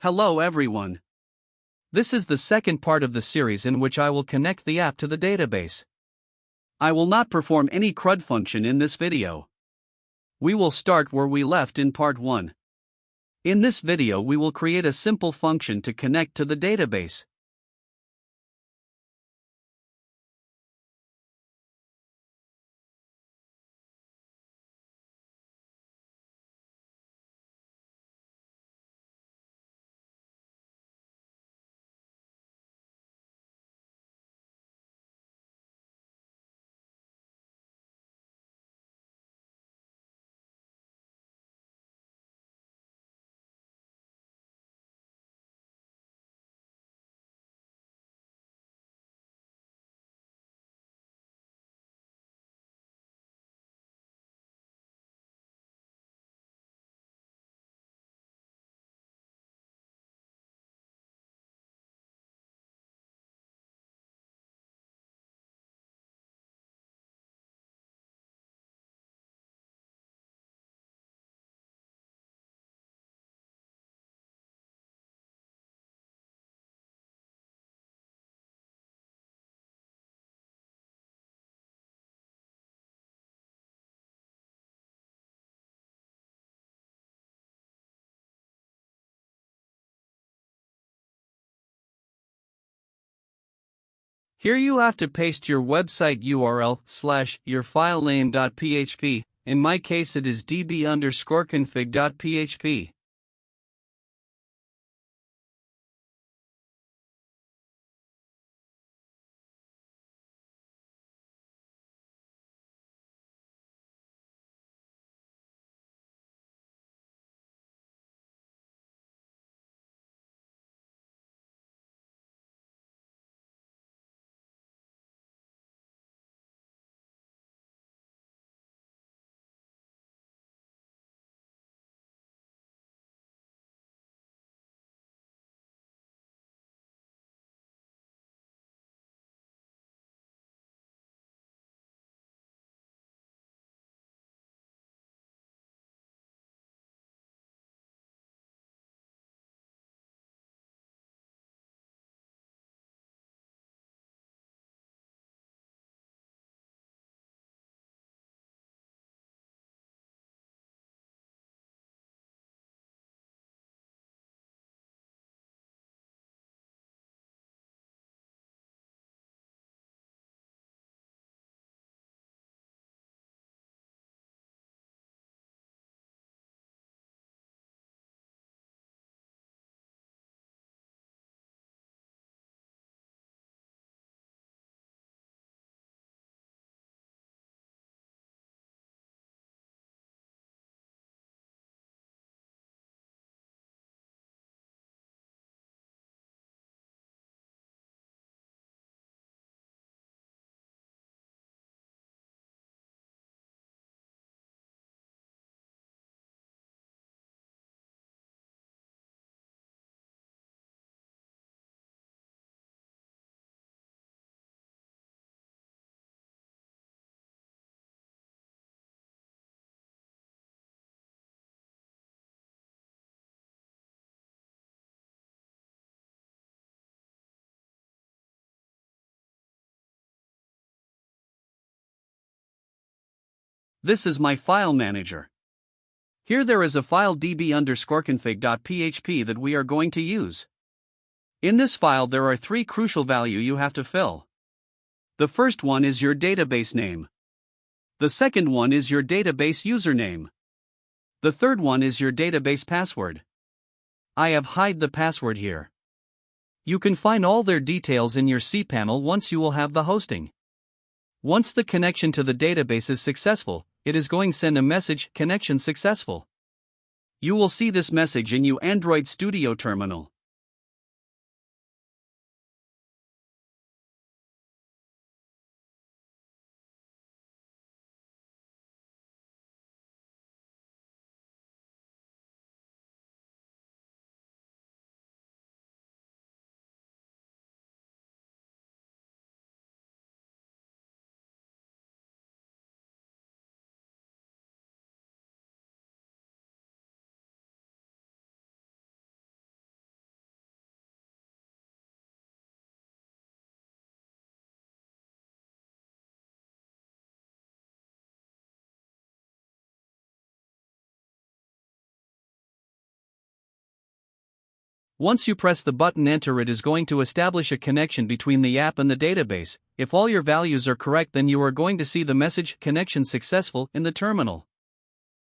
Hello everyone. This is the second part of the series in which I will connect the app to the database. I will not perform any CRUD function in this video. We will start where we left in part 1. In this video we will create a simple function to connect to the database. Here you have to paste your website URL / your file name.php. In my case it is db_config.php. This is my file manager. Here there is a file db_config.php that we are going to use. In this file there are 3 crucial values you have to fill. The first one is your database name. The second one is your database username. The third one is your database password. I have hide the password here. You can find all their details in your cPanel once you will have the hosting. Once the connection to the database is successful, it is going to send a message, connection successful. You will see this message in your Android Studio terminal. Once you press the button enter, it is going to establish a connection between the app and the database. If all your values are correct, then you are going to see the message "connection successful" in the terminal.